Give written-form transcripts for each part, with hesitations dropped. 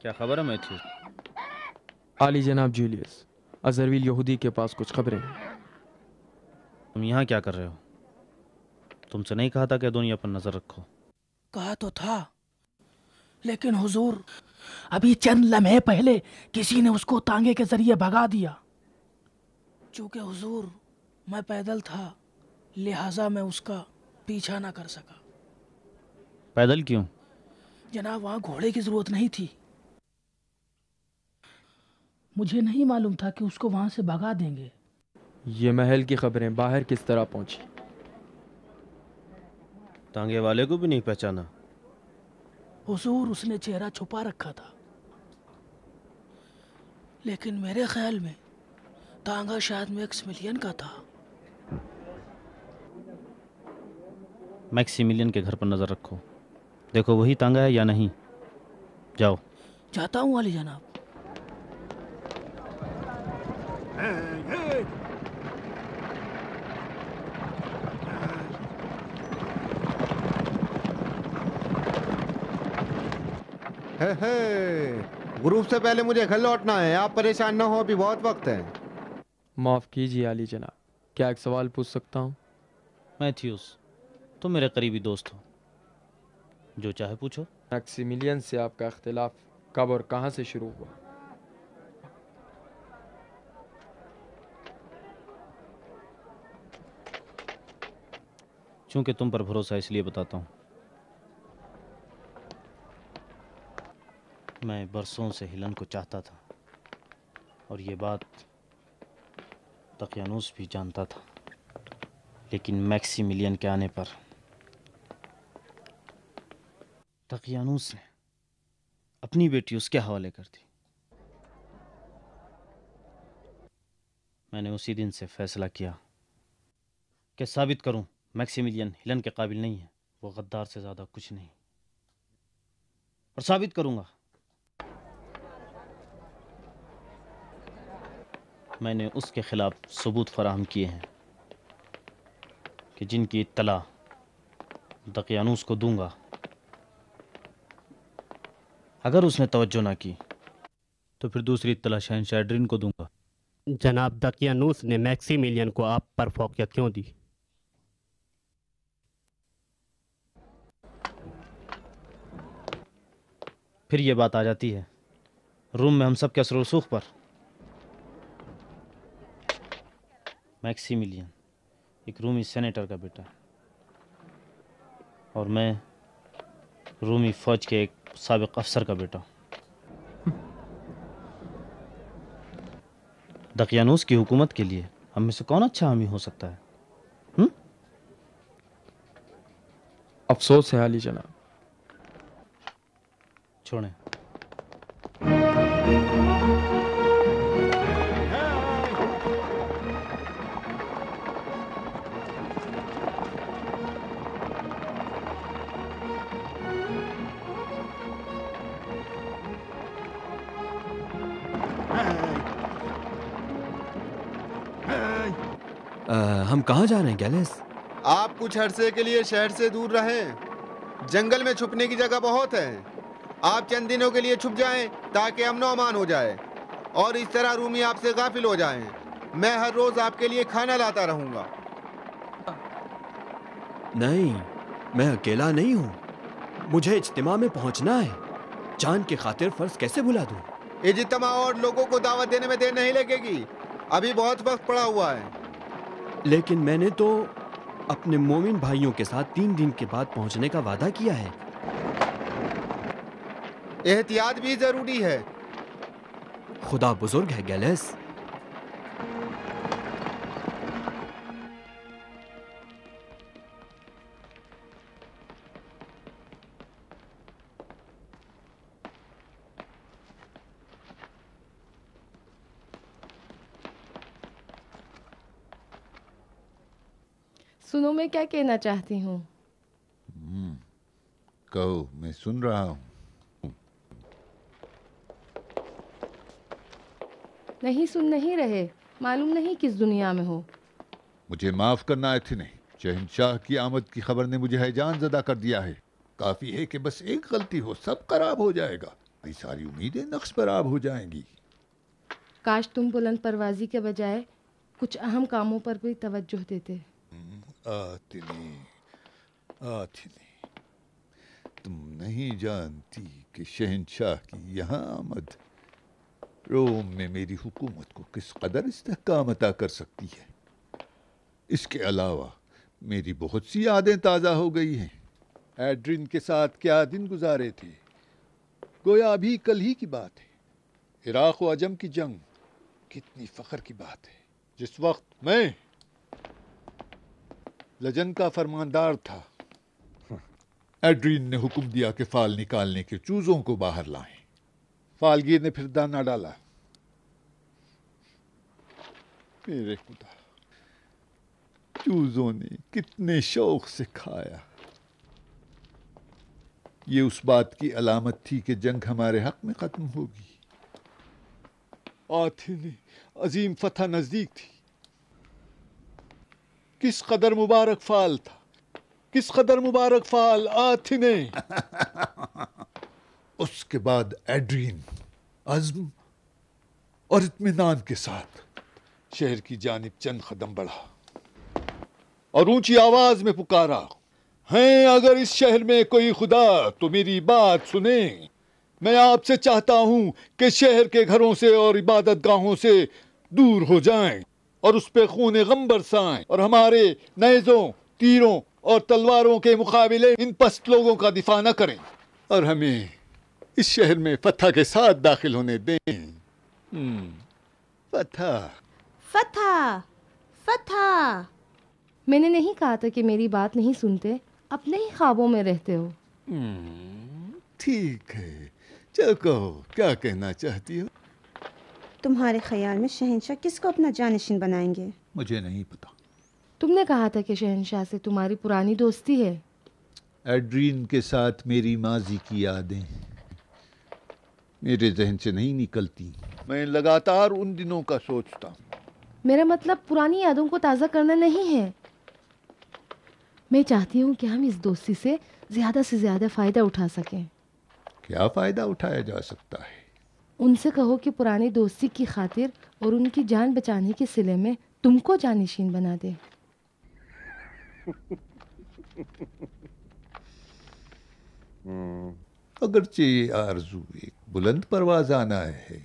کیا خبر ہے میتھیو؟ عالی جناب جولیس، ازرویل یہودی کے پاس کچھ خبریں ہیں۔ تم یہاں کیا کر رہے ہو؟ تم سے نہیں کہا تھا کہ دنیا پر نظر رکھو؟ کہا تو تھا، لیکن حضور ابھی چند لمحے پہلے کسی نے اس کو تانگے کے ذریعے بھگا دیا۔ چونکہ حضور میں پیدل تھا لہٰذا میں اس کا پیچھا نہ کر سکا۔ پیدل کیوں؟ جناب وہاں گھوڑے کی ضرورت نہیں تھی، مجھے نہیں معلوم تھا کہ اس کو وہاں سے بھگا دیں گے۔ یہ محل کی خبریں باہر کس طرح پہنچی؟ تانگے والے کو بھی نہیں پہچانا؟ حضور اس نے چہرہ چھپا رکھا تھا، لیکن میرے خیال میں تانگا شاید میکسیملین کا تھا۔ میکسیملین کے گھر پر نظر رکھو، دیکھو وہی تانگا ہے یا نہیں۔ جاؤ۔ جاتا ہوں والی جناب۔ گروپ سے پہلے مجھے گھر لوٹنا ہے، آپ پریشان نہ ہو، ابھی بہت وقت ہے۔ معاف کیجیے عالی جناب، کیا ایک سوال پوچھ سکتا ہوں؟ میتھیوس، تم میرے قریبی دوست ہو، جو چاہے پوچھو۔ میکسیملین سے آپ کا اختلاف کب اور کہاں سے شروع ہوا؟ چونکہ تم پر بھروسہ اس لیے بتاتا ہوں، میں برسوں سے ہیلن کو چاہتا تھا اور یہ بات دقیانوس بھی جانتا تھا، لیکن میکسیملین کے آنے پر دقیانوس نے اپنی بیٹی اس کے حوالے کر دی۔ میں نے اسی دن سے فیصلہ کیا کہ ثابت کروں میکسیملین ہیلن کے قابل نہیں ہے، وہ غدار سے زیادہ کچھ نہیں، اور ثابت کروں گا۔ میں نے اس کے خلاف ثبوت فراہم کیے ہیں کہ جن کی اطلاع دقیانوس کو دوں گا، اگر اس نے توجہ نہ کی تو پھر دوسری اطلاع شہنشاہ ایڈرین کو دوں گا۔ جناب دقیانوس نے میکسیملین کو آپ پر فوقیت کیوں دی؟ پھر یہ بات آ جاتی ہے روم میں ہم سب کے اثر و رسوخ پر۔ میکسیملین ایک رومی سینیٹر کا بیٹا ہے اور میں رومی فوج کے ایک سابق افسر کا بیٹا ہوں۔ دقیانوس کی حکومت کے لیے ہم میں سے کون اچھا حامی ہو سکتا ہے؟ افسوس ہے عالی جناب۔ چھوڑیں۔ ہم کہاں جا رہے ہیں گیلس؟ آپ کچھ عرصے کے لیے شہر سے دور رہیں، جنگل میں چھپنے کی جگہ بہت ہے۔ آپ چند دنوں کے لیے چھپ جائیں تاکہ امن و امان ہو جائے، اور اس طرح رومی آپ سے غافل ہو جائیں۔ میں ہر روز آپ کے لیے کھانا لاتا رہوں گا۔ نہیں، میں اکیلا نہیں ہوں، مجھے اجتماع میں پہنچنا ہے۔ جان کی خاطر فرض کیسے بھلا دوں؟ اجتماع اور لوگوں کو دعوت دینے میں دیر نہیں لگے گی، ابھی بہت وقت پڑا ہوا ہے۔ لیکن میں نے تو اپنے مومن بھائیوں کے ساتھ 3 دن کے بعد پہنچنے کا وعدہ کیا ہے۔ احتیاط بھی ضروری ہے۔ خدا بزرگ ہے گیلس۔ سنو میں کیا کہنا چاہتی ہوں۔ کہو، میں سن رہا ہوں۔ نہیں رہے، معلوم نہیں کس دنیا میں ہو۔ مجھے معاف کرنا ایتھنے، شہنشاہ کی آمد کی خبر نے مجھے ہیجان زدہ کر دیا ہے۔ کافی ہے کہ بس ایک غلطی ہو، سب خراب ہو جائے گا۔ یہ ساری امیدیں نقص پر آب ہو جائیں گی. کاش تم بلند پروازی کے بجائے کچھ اہم کاموں پر بھی توجہ دیتے. آتنی تم نہیں جانتی کہ شہنشاہ کی یہاں آمد روم میں میری حکومت کو کس قدر استحکام عطا کر سکتی ہے. اس کے علاوہ میری بہت سی یادیں تازہ ہو گئی ہیں. ایڈرین کے ساتھ کیا دن گزارے تھے، گویا ابھی کل ہی کی بات ہے. عراق و عجم کی جنگ کتنی فخر کی بات ہے. جس وقت میں لجن کا فرماندار تھا، ایڈرین نے حکم دیا کہ فال نکالنے کے چوزوں کو باہر لائیں. فالگیر نے پھر دانہ ڈالا. میرے خدا، چوزوں نے کتنے شوق سے کھایا. یہ اس بات کی علامت تھی کہ جنگ ہمارے حق میں ختم ہوگی. آتھنے عظیم فتح نزدیک تھی. کس قدر مبارک فال تھا، کس قدر مبارک فال آتھنے. اس کے بعد ایڈرین عزم اور اطمینان کے ساتھ شہر کی جانب چند قدم بڑھا اور اونچی آواز میں پکارا، ہیں اگر اس شہر میں کوئی خدا تو میری بات سنیں. میں آپ سے چاہتا ہوں کہ شہر کے گھروں سے اور عبادت گاہوں سے دور ہو جائیں اور اس پہ خون غم برسائیں اور ہمارے نیزوں، تیروں اور تلواروں کے مقابلے ان پست لوگوں کا دفاع نہ کریں اور ہمیں اس شہر میں فتح کے ساتھ داخل ہونے دیں. فتح فتح فتح. میں نے نہیں کہا تھا کہ میری بات نہیں سنتے، اپنے ہی خوابوں میں رہتے ہو. ٹھیک ہے، چلو کہو کیا کہنا چاہتی ہو. تمہارے خیال میں شہنشاہ کس کو اپنا جانشین بنائیں گے؟ مجھے نہیں پتا. تم نے کہا تھا کہ شہنشاہ سے تمہاری پرانی دوستی ہے. ایڈرین کے ساتھ میری ماضی کی یادیں میرے ذہن سے نہیں نکلتی. میں لگاتار ان دنوں کا سوچتا ہوں. میرا مطلب پرانی یادوں کو تازہ کرنا نہیں ہے. میں چاہتی ہوں کہ ہم اس دوستی سے زیادہ فائدہ اٹھا سکیں. کیا فائدہ اٹھایا جا سکتا ہے؟ ان سے کہو کہ پرانی دوستی کی خاطر اور ان کی جان بچانے کے صلے میں تم کو جانشین بنا دے. اگرچہ یہ آرزو ایک بلند پروازانہ ہے،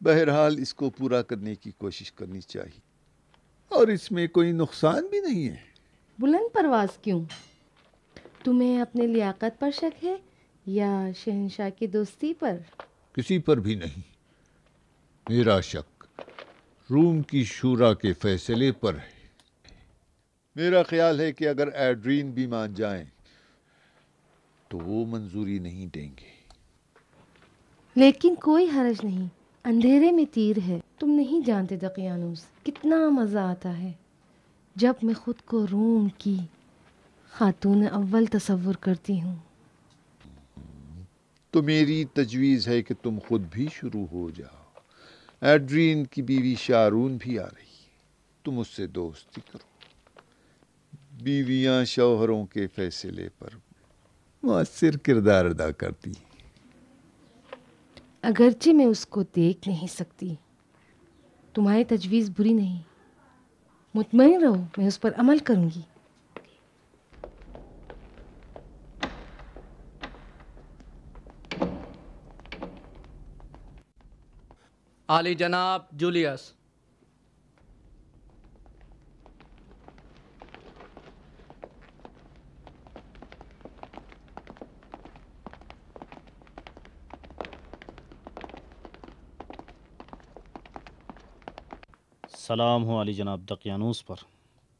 بہرحال اس کو پورا کرنے کی کوشش کرنی چاہیے اور اس میں کوئی نقصان بھی نہیں ہے. بلند پرواز کیوں؟ تمہیں اپنے لیاقت پر شک ہے یا شہنشاہ کی دوستی پر؟ کسی پر بھی نہیں. میرا شک روم کی شورا کے فیصلے پر ہے. میرا خیال ہے کہ اگر ایڈرین بھی مان جائیں تو وہ منظوری نہیں دیں گے. لیکن کوئی حرج نہیں، اندھیرے میں تیر ہے. تم نہیں جانتے دقیانوس کتنا مزہ آتا ہے جب میں خود کو روم کی خاتون اول تصور کرتی ہوں. تو میری تجویز ہے کہ تم خود بھی شروع ہو جاؤ. ایڈرین کی بیوی شارون بھی آ رہی ہے، تم اس سے دوستی کرو. بیویاں شوہروں کے فیصلے پر مؤثر کردار ادا کرتی ہیں. اگرچہ میں اس کو دیکھ نہیں سکتی، تمہاری تجویز بری نہیں. مطمئن رہو، میں اس پر عمل کروں گی. عالی جناب جولیس. سلام ہو علی جناب دقیانوس پر.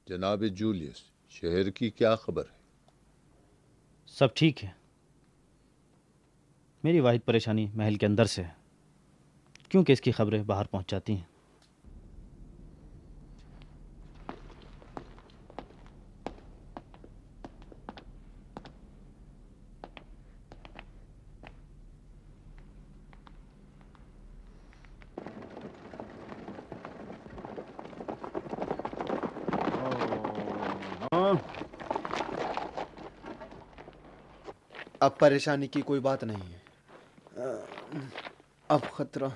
جناب جولیس، شہر کی کیا خبر ہے؟ سب ٹھیک ہے. میری واحد پریشانی محل کے اندر سے ہے، کیونکہ اس کی خبریں باہر پہنچ جاتی ہیں. اب پریشانی کی کوئی بات نہیں ہے. اب خطرہ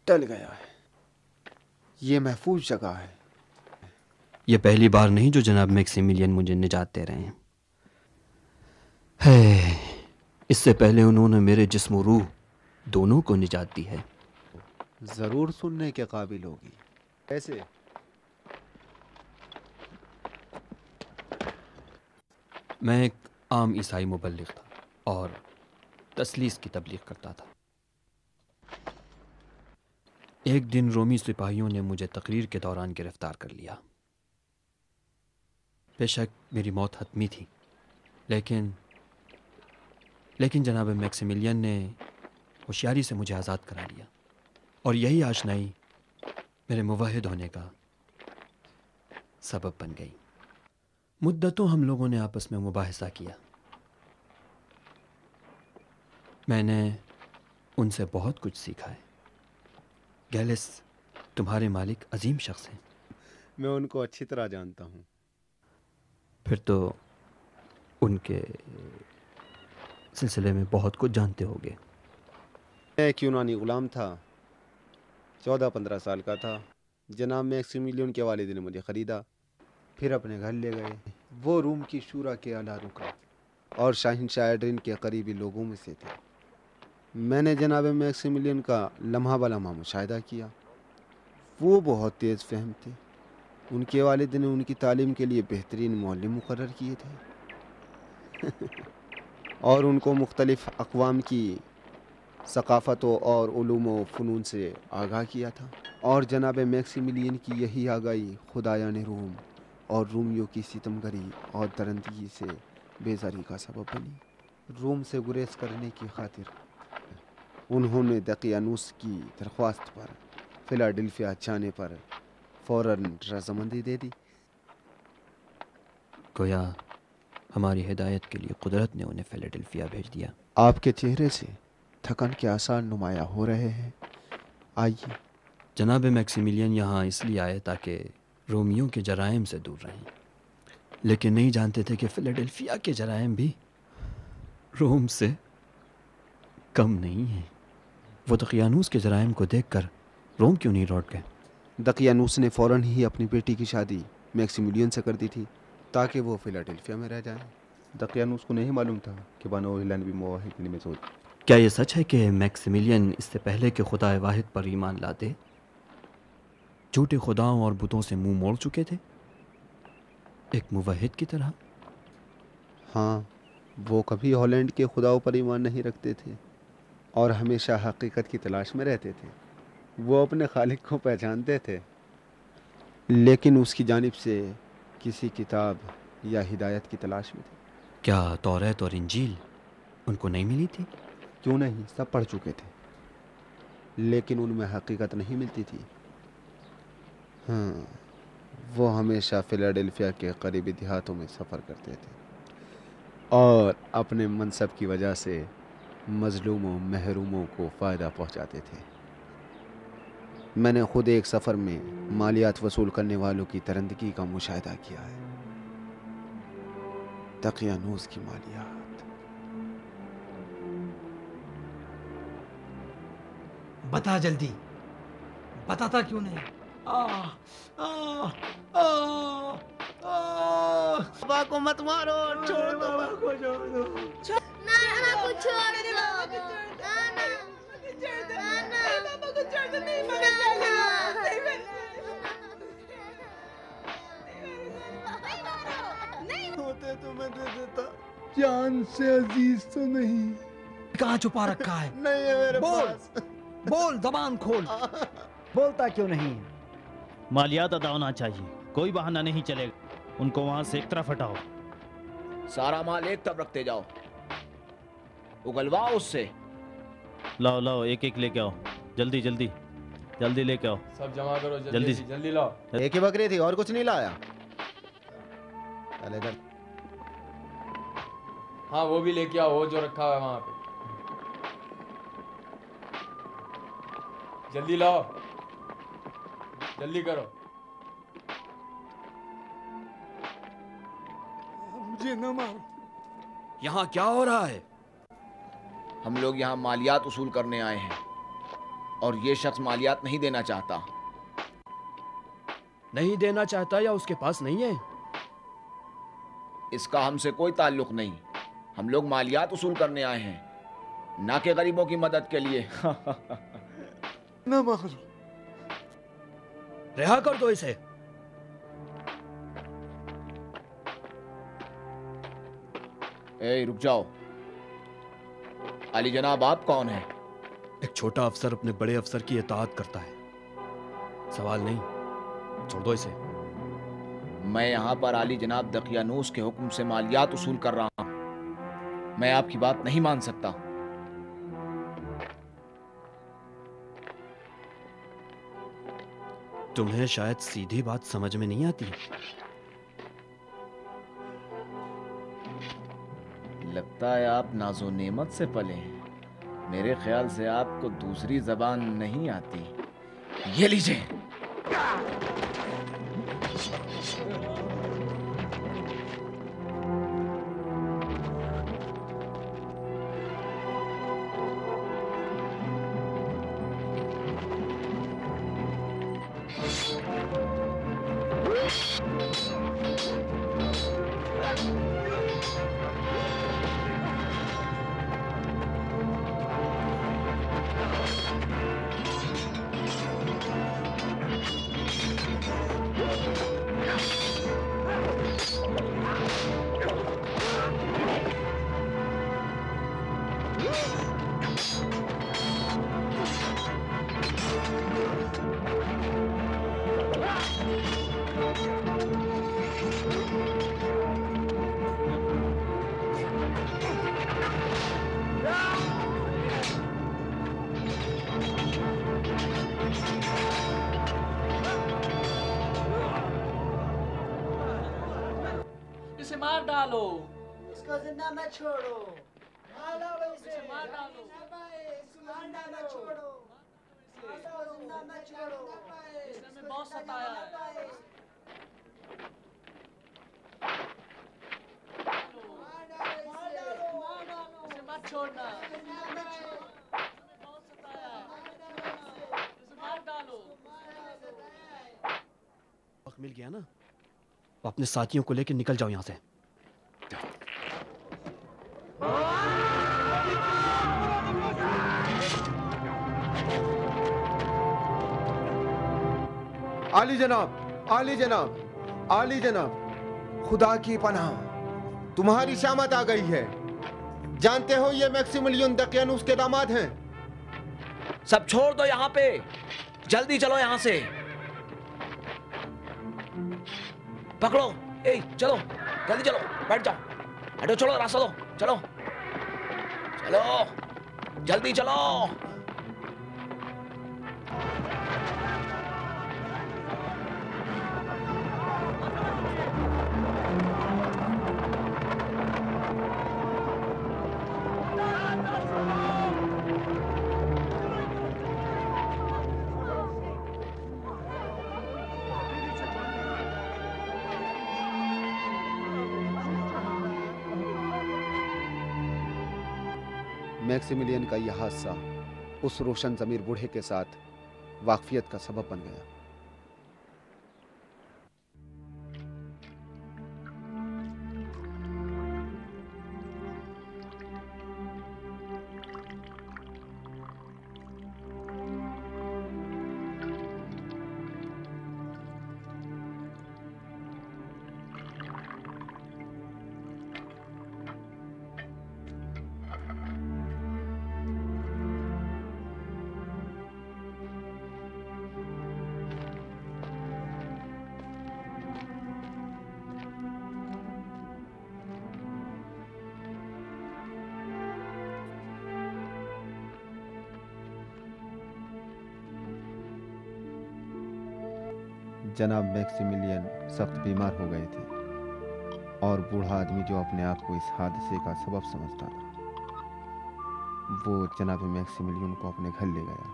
ٹل گیا ہے، یہ محفوظ جگہ ہے۔ یہ پہلی بار نہیں جو جناب میکسیمیلین مجھے نجات دے رہے ہیں۔ ہے اس سے پہلے انہوں نے میرے جسم و روح دونوں کو نجات دی ہے۔ ضرور سننے کے قابل ہوگی۔ ایسے میں ایک عام عیسائی مبلغ تھا اور تثلیث کی تبلیغ کرتا تھا۔ ایک دن رومی سپاہیوں نے مجھے تقریر کے دوران گرفتار کر لیا۔ بے شک میری موت حتمی تھی، لیکن جناب میکسیمیلین نے ہوشیاری سے مجھے آزاد کرا لیا، اور یہی آشنائی میرے موحد ہونے کا سبب بن گئی۔ مدتوں ہم لوگوں نے آپس میں مباحثہ کیا۔ میں نے ان سے بہت کچھ سیکھا ہے۔ گیلس تمہارے مالک عظیم شخص ہیں۔ میں ان کو اچھی طرح جانتا ہوں۔ پھر تو ان کے سلسلے میں بہت کچھ جانتے ہوگے۔ میں ایک یونانی غلام تھا، 14-15 سال کا تھا۔ جناب میکسیمیلین کے والد نے مجھے خریدا، پھر اپنے گھر لے گئے۔ وہ روم کی شورا کے اعلیٰ رکن اور شاہنشاہ ایڈرین کے قریبی لوگوں میں سے تھے۔ میں نے جناب میکسیمیلین کا لمحہ بلمحہ مشاہدہ کیا۔ وہ بہت تیز فہم تھے۔ ان کے والد نے ان کی تعلیم کے لیے بہترین معلم مقرر کیے تھے اور ان کو مختلف اقوام کی ثقافتوں اور علوم و فنون سے آگاہ کیا تھا، اور جناب میکسیمیلین کی یہی آگاہی خدایان روم اور رومیوں کی ستمگری اور درندگی سے بیزاری کا سبب بنی۔ روم سے گریز کرنے کی خاطر انہوں نے دقیانوس کی درخواست پر فلاڈیلفیا جانے پر فوراً رضامندی دے دی۔ گویا ہماری ہدایت کے لیے قدرت نے انہیں فیلاڈیلفیا بھیج دیا۔ آپ کے چہرے سے تھکن کے آثار نمایاں ہو رہے ہیں، آئیے۔ جناب میکسیمیلین یہاں اس لیے آئے تاکہ رومیوں کے جرائم سے دور رہیں، لیکن نہیں جانتے تھے کہ فیلاڈیلفیا کے جرائم بھی روم سے کم نہیں ہیں۔ وہ دقیانوس کے جرائم کو دیکھ کر روم کیوں نہیں لوٹ گئے؟ دقیانوس نے فوراً ہی اپنی بیٹی کی شادی میکسیمیلین سے کر دی تھی تاکہ وہ فیلاڈیلفیا میں رہ جائیں۔ دقیانوس کو نہیں معلوم تھا کہ بنو ہیلن بھی موحد میں سوچ۔ کیا یہ سچ ہے کہ میکسیمیلین اس سے پہلے کہ خدا واحد پر ایمان لاتے جھوٹے خداؤں اور بتوں سے منہ موڑ چکے تھے، ایک موحد کی طرح؟ ہاں، وہ کبھی ہالینڈ کے خداؤں پر ایمان نہیں رکھتے تھے اور ہمیشہ حقیقت کی تلاش میں رہتے تھے۔ وہ اپنے خالق کو پہچانتے تھے، لیکن اس کی جانب سے کسی کتاب یا ہدایت کی تلاش میں تھے۔ کیا توریت اور انجیل ان کو نہیں ملی تھی؟ کیوں نہیں، سب پڑھ چکے تھے، لیکن ان میں حقیقت نہیں ملتی تھی۔ ہاں، وہ ہمیشہ فیلاڈیلفیا کے قریبی دیہاتوں میں سفر کرتے تھے اور اپنے منصب کی وجہ سے مظلوموں محروموں کو فائدہ پہنچاتے تھے۔ میں نے خود ایک سفر میں مالیات وصول کرنے والوں کی درندگی کا مشاہدہ کیا ہے۔ دقیانوس کی مالیات۔ بتا جلدی، بتاتا کیوں نہیں؟ بابا کو مت مارو، چھوڑ دو بابا کو، چھوڑ دو۔ نانا کو چھوڑ دو، نانا بابا کو چھوڑ دو، نہیں ہوتے تو میں دے دیتا، جان سے عزیز تو نہیں۔ کہاں چھپا رکھا ہے؟ نہیں ہے میرے پاس۔ بول، زبان کھول۔ بولتا کیوں نہیں؟ مالیات ادا ہونا چاہیے، کوئی بہانہ نہیں چلے گا۔ ان کو وہاں سے ایک طرف ہٹاؤ۔ سارا مال ایک طرف رکھتے جاؤ، اگلواؤ اس سے۔ لاؤ لاؤ، ایک ایک لے کے آؤ، جلدی جلدی جلدی لے کے آؤ، سب جمع کرو، جلدی جلدی لاؤ۔ ایک ہی بکری تھی اور کچھ نہیں لایا؟ چلے ادھر۔ ہاں وہ بھی لے کے آؤ، وہ جو رکھا ہوا ہے وہاں پہ، جلدی لاؤ، جلدی کرو۔ مجھے نہ مار۔ یہاں کیا ہو رہا ہے؟ ہم لوگ یہاں مالیات وصول کرنے آئے ہیں۔ اور یہ شخص مالیات نہیں دینا چاہتا. نہیں دینا چاہتا یا اس کے پاس نہیں ہے؟ اس کا ہم سے کوئی تعلق نہیں. ہم لوگ مالیات وصول کرنے آئے ہیں، نہ کہ غریبوں کی مدد کے لیے. نہ مارو. رہا کر دو اسے. اے رک جاؤ. علی جناب آپ کون ہیں؟ ایک چھوٹا افسر اپنے بڑے افسر کی اطاعت کرتا ہے. سوال نہیں، چھوڑ دو اسے. میں یہاں پر علی جناب دقیانوس کے حکم سے مالیات وصول کر رہا ہوں. میں آپ کی بات نہیں مان سکتا. تمہیں شاید سیدھی بات سمجھ میں نہیں آتی. لگتا ہے آپ ناز و نعمت سے پلے ہیں. میرے خیال سے آپ کو دوسری زبان نہیں آتی. یہ لیجئے. اسے مار ڈالو. اس کو زندہ مت چھوڑو. مار ڈالو اسے. مار ڈالو. زندہ مت چھوڑو. اس کو زندہ مت چھوڑو. اس نے ہمیں بہت ستایا ہے. اسے مت چھوڑنا. بہت ستایا ہے. اسے مار ڈالو. وقت مل گیا نا، اپنے ساتھیوں کو لے کے نکل جاؤ یہاں سے. عالی جناب، عالی جناب، عالی جناب، خدا کی پناہ، تمہاری شامت آ گئی ہے. جانتے ہو یہ میکسیملین دقیانوس کے داماد ہیں. سب چھوڑ دو یہاں پہ. جلدی چلو یہاں سے. پکڑو. اے چلو جلدی چلو. بیٹھ جاؤ. ہٹو. چلو راستہ دو. چلو چلو جلدی چلو. میکسیملین کا یہ حادثہ اس روشن ضمیر بوڑھے کے ساتھ واقفیت کا سبب بن گیا. جناب میکسیملین سخت بیمار ہو گئے تھے اور بوڑھا آدمی جو اپنے آپ کو اس حادثے کا سبب سمجھتا تھا وہ جناب میکسیملین کو اپنے گھر لے گیا.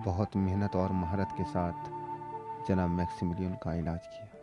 بہت محنت اور مہارت کے ساتھ جناب میکسیملین کا علاج کیا.